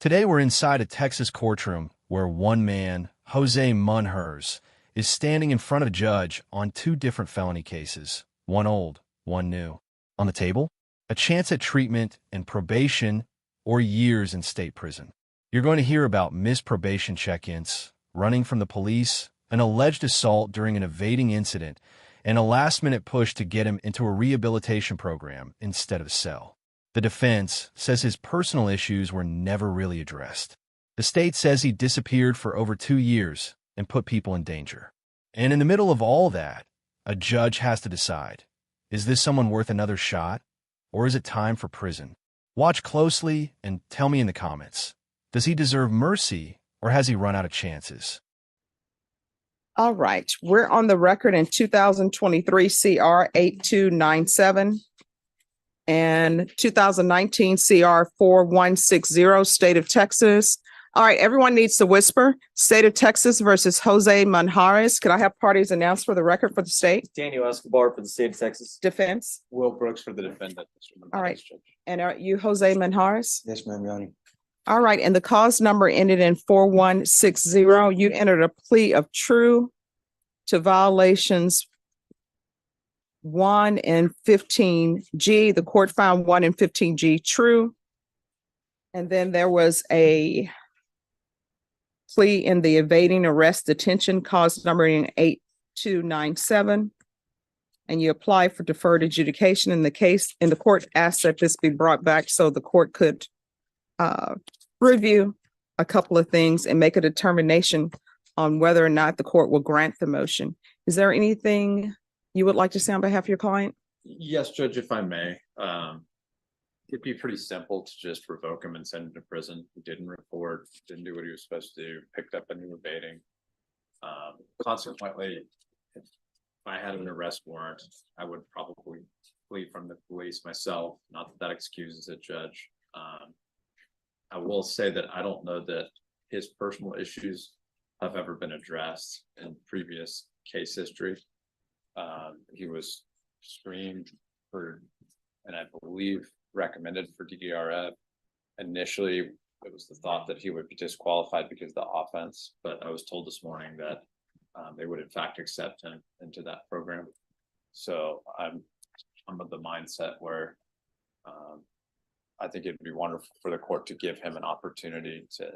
Today we're inside a Texas courtroom where one man, Jose Munhers, is standing in front of a judge on two different felony cases, one old, one new. On the table, a chance at treatment and probation or years in state prison. You're going to hear about missed probation check-ins, running from the police, an alleged assault during an evading incident, and a last-minute push to get him into a rehabilitation program instead of a cell. The defense says his personal issues were never really addressed. The state says he disappeared for over 2 years and put people in danger. And in the middle of all that, a judge has to decide, is this someone worth another shot, or is it time for prison? Watch closely and tell me in the comments, does he deserve mercy, or has he run out of chances? All right, we're on the record in 2023 CR 8297 and 2019 CR 4160, State of Texas. All right, everyone needs to whisper. State of Texas versus Jose Munhers. Could I have parties announced for the record for the state? Daniel Escobar for the state of Texas. Defense. Will Brooks for the defendant. All right. And are you Jose Munhers? Yes, ma'am, Your Honor. All right, and the cause number ended in 4160. You entered a plea of true to violations 1 and 15G. The court found 1 and 15G true. And then there was a plea in the evading arrest detention, cause numbering 8297. And you applied for deferred adjudication in the case, and the court asked that this be brought back so the court could review a couple of things and make a determination on whether or not the court will grant the motion. Is there anything you would like to say on behalf of your client? Yes, Judge, if I may. It'd be pretty simple to just revoke him and send him to prison. He didn't report, didn't do what he was supposed to do, picked up a new evading. Consequently, if I had an arrest warrant, I would probably flee from the police myself. Not that that excuses it, Judge. I will say that I don't know that his personal issues have ever been addressed in previous case history. He was screened for, and I believe recommended for DDRF. Initially, it was the thought that he would be disqualified because of the offense, but I was told this morning that they would in fact accept him into that program. So I'm of the mindset where I think it'd be wonderful for the court to give him an opportunity to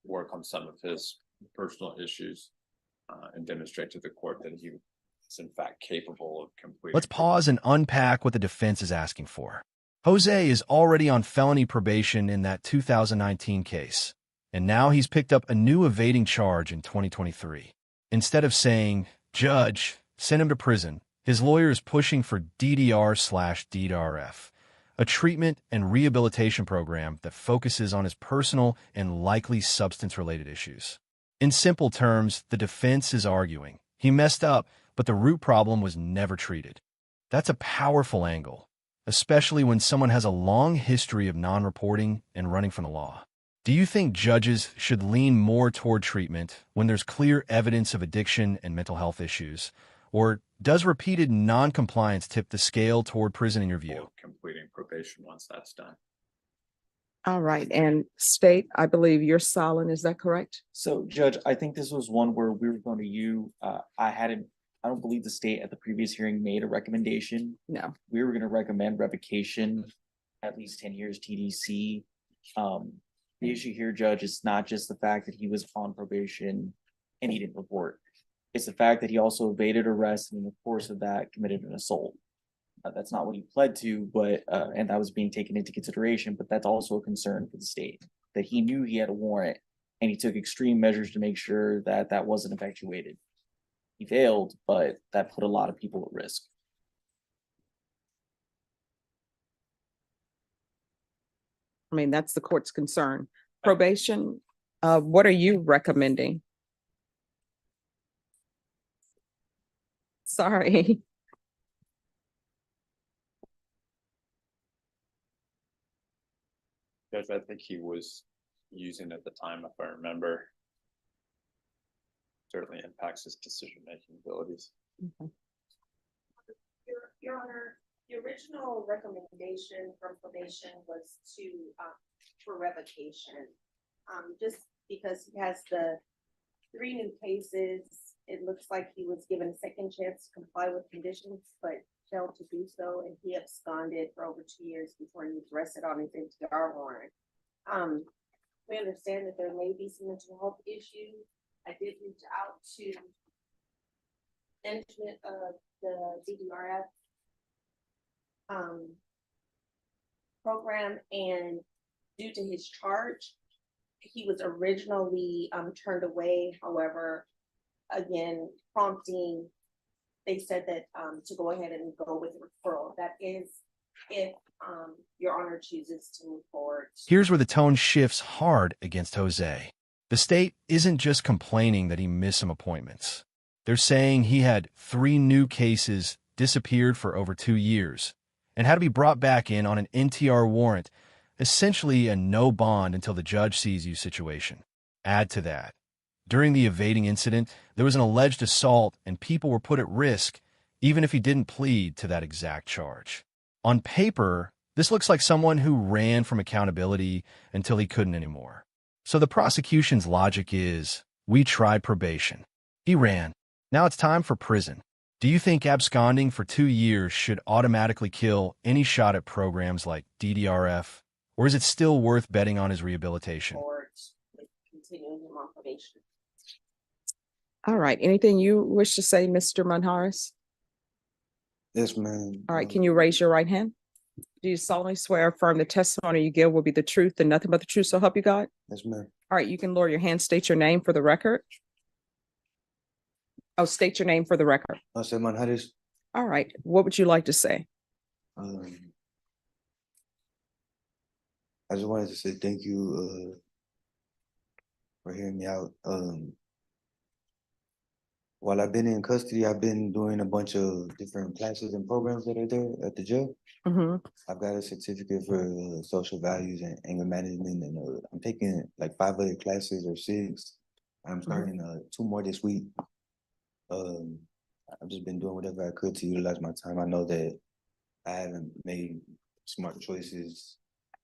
work on some of his personal issues and demonstrate to the court that he is in fact capable of completing. Let's pause and unpack what the defense is asking for. Jose is already on felony probation in that 2019 case, and now he's picked up a new evading charge in 2023. Instead of saying, "Judge, send him to prison," his lawyer is pushing for DDR/DDRF, a treatment and rehabilitation program that focuses on his personal and likely substance-related issues. In simple terms, the defense is arguing he messed up, but the root problem was never treated. That's a powerful angle, especially when someone has a long history of non-reporting and running from the law. Do you think judges should lean more toward treatment when there's clear evidence of addiction and mental health issues? Or does repeated non-compliance tip the scale toward prison in your view? Completing probation once that's done. All right, and state, I believe you're silent, is that correct? So, Judge, I think this was one where we were going to I don't believe the state at the previous hearing made a recommendation. No. We were going to recommend revocation, at least 10 years TDC. The issue here, Judge, is not just the fact that he was on probation and he didn't report. It's the fact that he also evaded arrest and in the course of that committed an assault. That's not what he pled to, but and that was being taken into consideration, but that's also a concern for the state, that he knew he had a warrant and he took extreme measures to make sure that that wasn't effectuated. He failed, but that put a lot of people at risk. I mean, that's the court's concern. Probation, what are you recommending? Sorry. Judge, I think he was using at the time, if I remember. Certainly impacts his decision-making abilities. Okay. Your Honor, The original recommendation from probation was for revocation. Just because he has the 3 new cases, it looks like he was given a second chance to comply with conditions, but failed to do so, and he absconded for over 2 years before he was arrested on his NTR warrant. We understand that there may be some mental health issues. I did reach out to management of the DDRF program, and due to his charge, he was originally turned away. However, again, prompting, they said that to go ahead and go with referral. That is if Your Honor chooses to move forward. Here's where the tone shifts hard against Jose. The state isn't just complaining that he missed some appointments. They're saying he had 3 new cases, disappeared for over 2 years, and had to be brought back in on an NTR warrant, essentially a no bond until the judge sees you situation. Add to that, during the evading incident, there was an alleged assault and people were put at risk, even if he didn't plead to that exact charge. On paper, this looks like someone who ran from accountability until he couldn't anymore. So the prosecution's logic is, we tried probation. He ran. Now it's time for prison. Do you think absconding for 2 years should automatically kill any shot at programs like DDRF? Or is it still worth betting on his rehabilitation? Forward with continuing him on probation. All right. Anything you wish to say, Mr. Manharis? Yes, ma'am. All right. Can you raise your right hand? Do you solemnly swear or affirm the testimony you give will be the truth and nothing but the truth, so help you God? Yes, ma'am. All right. You can lower your hand, state your name for the record. Oh, state your name for the record. I said, Manharis. All right. What would you like to say? I just wanted to say thank you for hearing me out. While I've been in custody, I've been doing a bunch of different classes and programs that are there at the jail. I've got a certificate for social values and anger management, and I'm taking like 5 other classes or 6. I'm starting 2 more this week. I've just been doing whatever I could to utilize my time. I know that I haven't made smart choices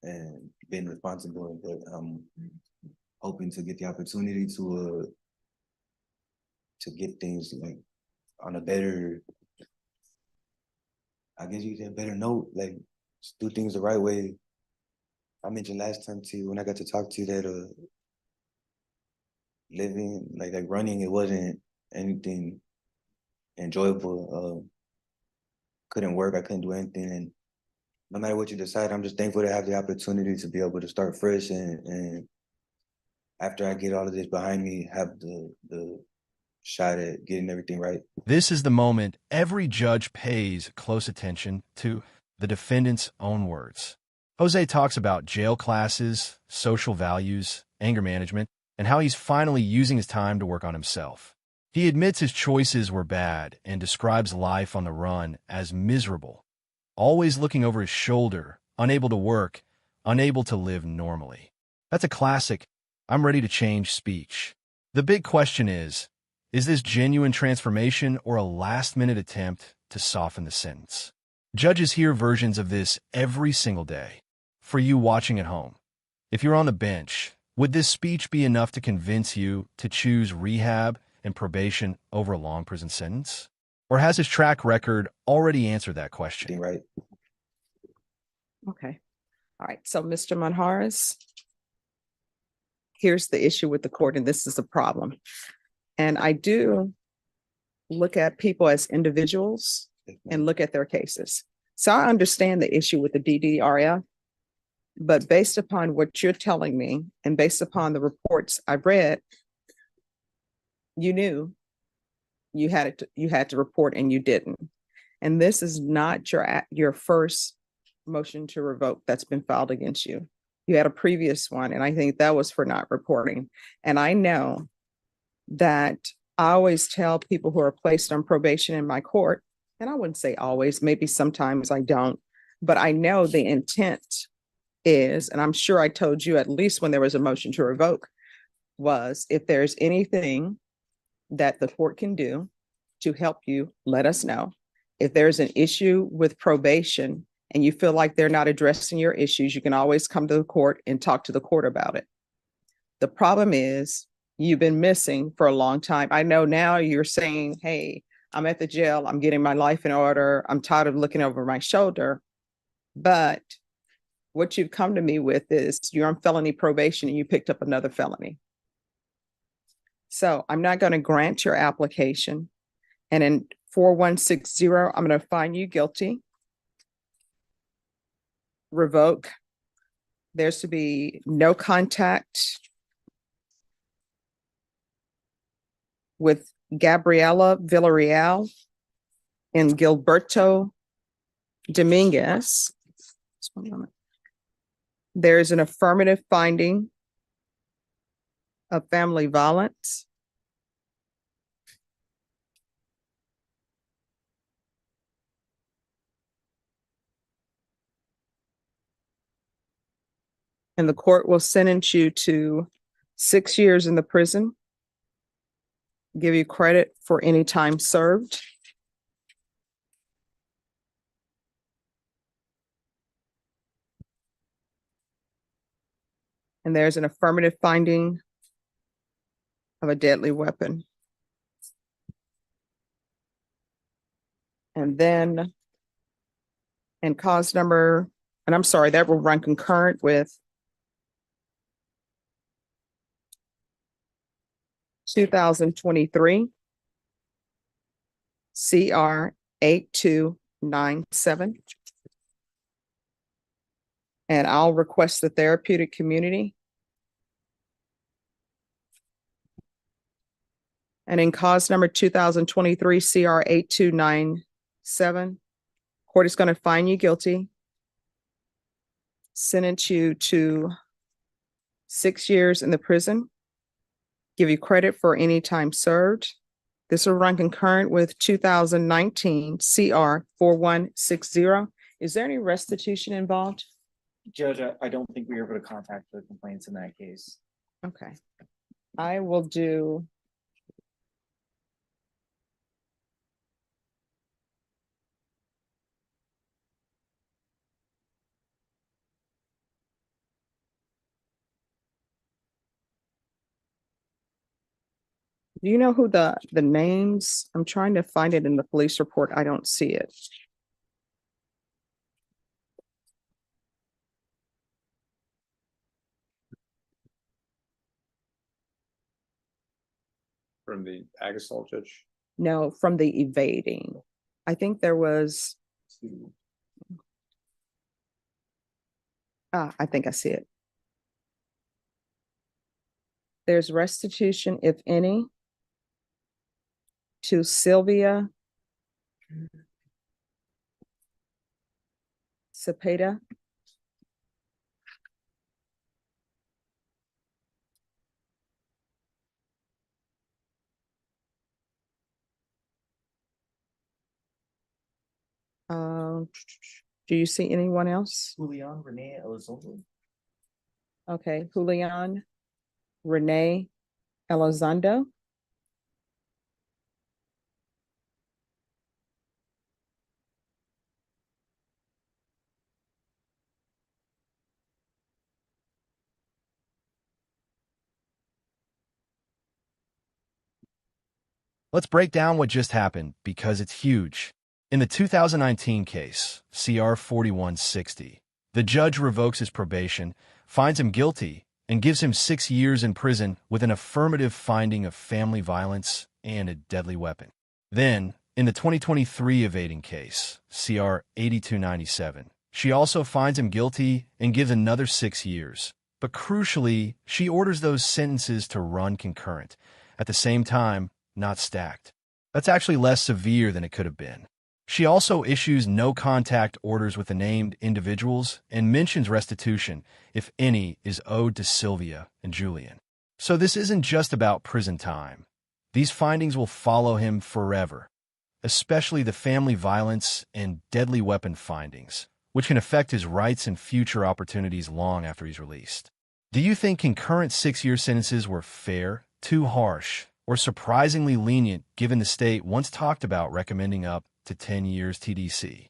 and been responsible, but I'm hoping to get the opportunity to get things like on a better, I guess you could say, a better note, like just do things the right way. I mentioned last time to you when I got to talk to you that living like running, it wasn't anything enjoyable. Couldn't work, I couldn't do anything, and no matter what you decide, I'm just thankful to have the opportunity to be able to start fresh and after I get all of this behind me, have the shot at getting everything right. This is the moment every judge pays close attention to, the defendant's own words. Jose talks about jail classes, social values, anger management, and how he's finally using his time to work on himself. He admits his choices were bad and describes life on the run as miserable, always looking over his shoulder, unable to work, unable to live normally. That's a classic, I'm ready to change speech. The big question is this genuine transformation or a last-minute attempt to soften the sentence? Judges hear versions of this every single day. For you watching at home, if you're on the bench, would this speech be enough to convince you to choose rehab and probation over a long prison sentence? Or has his track record already answered that question? Right. Okay. All right. So, Mr. Manharis, here's the issue with the court, and this is a problem. And I do look at people as individuals and look at their cases. So I understand the issue with the DDRF, but based upon what you're telling me and based upon the reports I've read, you knew you had to report and you didn't. And this is not your first motion to revoke that's been filed against you. You had a previous one, and I think that was for not reporting. And I know that I always tell people who are placed on probation in my court, and I wouldn't say always, maybe sometimes I don't, but I know the intent is, and I'm sure I told you at least when there was a motion to revoke, was if there's anything that the court can do to help you, let us know. if there's an issue with probation and you feel like they're not addressing your issues, you can always come to the court and talk to the court about it. The problem is you've been missing for a long time. I know now you're saying, hey, I'm at the jail, I'm getting my life in order, I'm tired of looking over my shoulder. But what you've come to me with is you're on felony probation and you picked up another felony. So I'm not going to grant your application. And in 4160, I'm going to find you guilty. Revoke. There's to be no contact with Gabriela Villarreal and Gilberto Dominguez. Just one moment. There is an affirmative finding of family violence. And the court will sentence you to 6 years in the prison, give you credit for any time served. And there's an affirmative finding of a deadly weapon. And then, and cause number, and I'm sorry, that will run concurrent with 2023 CR 8297. And I'll request the therapeutic community. And in cause number 2023 CR 8297, court is going to find you guilty, sentence you to 6 years in the prison, give you credit for any time served. This will run concurrent with 2019 CR 4160. Is there any restitution involved? Judge, I don't think we were able to contact the complaints in that case. Okay. I will do. Do you know who the names? I'm trying to find it in the police report. I don't see it. From the ag assault judge? No, from the evading. I think there was. I think I see it. There's restitution, if any, to Sylvia Cepeda. Do you see anyone else? Julian Renee Elizondo. Okay, Julian Renee Elizondo. Let's break down what just happened because it's huge. In the 2019 case, CR 4160, the judge revokes his probation, finds him guilty, and gives him 6 years in prison with an affirmative finding of family violence and a deadly weapon. Then, in the 2023 evading case, CR 8297, she also finds him guilty and gives another 6 years. But crucially, she orders those sentences to run concurrent, at the same time, not stacked. That's actually less severe than it could have been. She also issues no-contact orders with the named individuals and mentions restitution, if any, is owed to Sylvia and Julian. So this isn't just about prison time. These findings will follow him forever, especially the family violence and deadly weapon findings, which can affect his rights and future opportunities long after he's released. Do you think concurrent 6-year sentences were fair, too harsh, or surprisingly lenient given the state once talked about recommending up to 10 years TDC.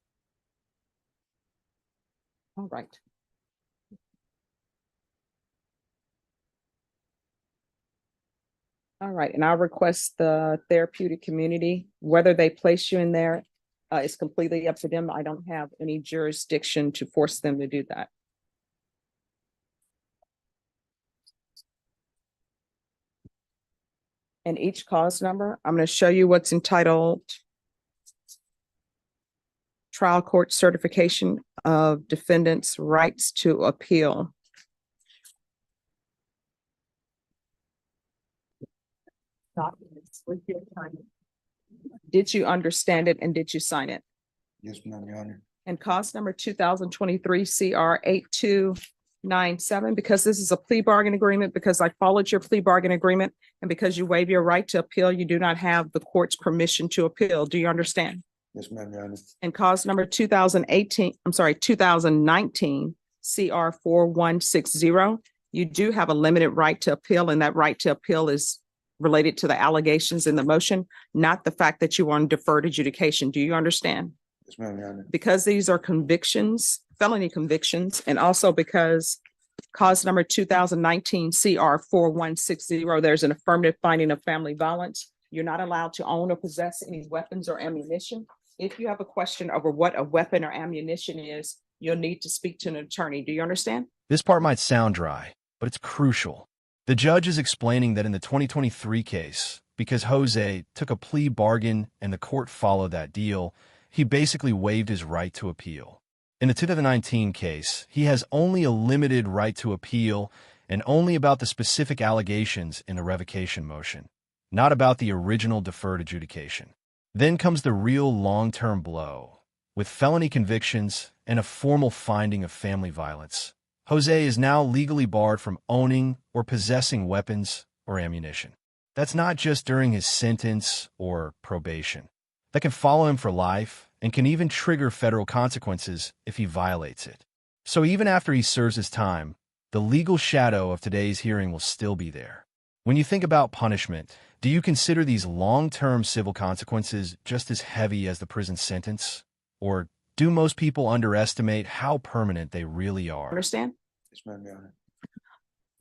All right. All right, and I'll request the therapeutic community, whether they place you in there, is completely up to them. I don't have any jurisdiction to force them to do that. And each cause number, I'm going to show you what's entitled Trial Court Certification of Defendant's Rights to Appeal. Documents with your time. Did you understand it and did you sign it? Yes, ma'am, Your Honor. And cause number 2023 CR 8297, because this is a plea bargain agreement, because I followed your plea bargain agreement, and because you waive your right to appeal, you do not have the court's permission to appeal. Do you understand? Yes, ma'am, Your Honor. And cause number 2019 CR 4160, you do have a limited right to appeal, and that right to appeal is related to the allegations in the motion, not the fact that you are on deferred adjudication. Do you understand? Yes, ma'am, Your Honor. Because these are convictions, felony convictions, and also because cause number 2019 CR 4160, there's an affirmative finding of family violence. You're not allowed to own or possess any weapons or ammunition. If you have a question over what a weapon or ammunition is, you'll need to speak to an attorney. Do you understand? This part might sound dry, but it's crucial. The judge is explaining that in the 2023 case, because Jose took a plea bargain and the court followed that deal, he basically waived his right to appeal. In the 2019 case, he has only a limited right to appeal and only about the specific allegations in the revocation motion, not about the original deferred adjudication. Then comes the real long-term blow. With felony convictions and a formal finding of family violence, Jose is now legally barred from owning or possessing weapons or ammunition. That's not just during his sentence or probation. That can follow him for life and can even trigger federal consequences if he violates it. So even after he serves his time, the legal shadow of today's hearing will still be there. When you think about punishment, do you consider these long-term civil consequences just as heavy as the prison sentence? Or do most people underestimate how permanent they really are? Understand? Yes, ma'am, Your Honor.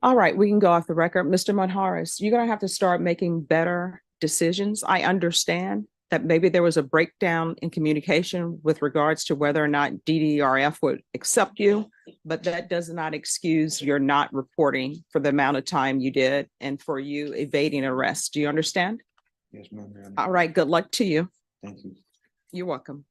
All right, we can go off the record. Mr. Monjaras, you're going to have to start making better decisions. I understand that maybe there was a breakdown in communication with regards to whether or not DDRF would accept you, but that does not excuse your not reporting for the amount of time you did and for you evading arrest. Do you understand? Yes, ma'am, Your Honor. All right, good luck to you. Thank you. You're welcome.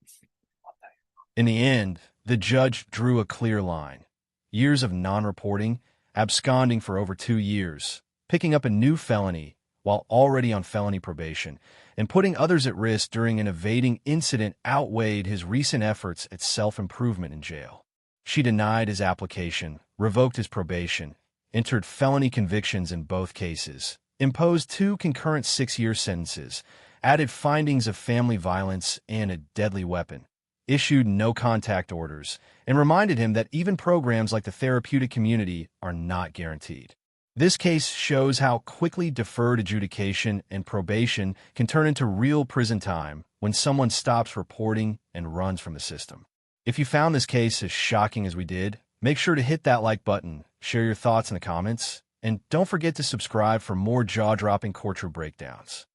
In the end, the judge drew a clear line. Years of non-reporting, absconding for over 2 years, picking up a new felony while already on felony probation, and putting others at risk during an evading incident outweighed his recent efforts at self-improvement in jail. She denied his application, revoked his probation, entered felony convictions in both cases, imposed 2 concurrent 6-year sentences, added findings of family violence and a deadly weapon, issued no-contact orders, and reminded him that even programs like the therapeutic community are not guaranteed. This case shows how quickly deferred adjudication and probation can turn into real prison time when someone stops reporting and runs from the system. If you found this case as shocking as we did, make sure to hit that like button, share your thoughts in the comments, and don't forget to subscribe for more jaw-dropping courtroom breakdowns.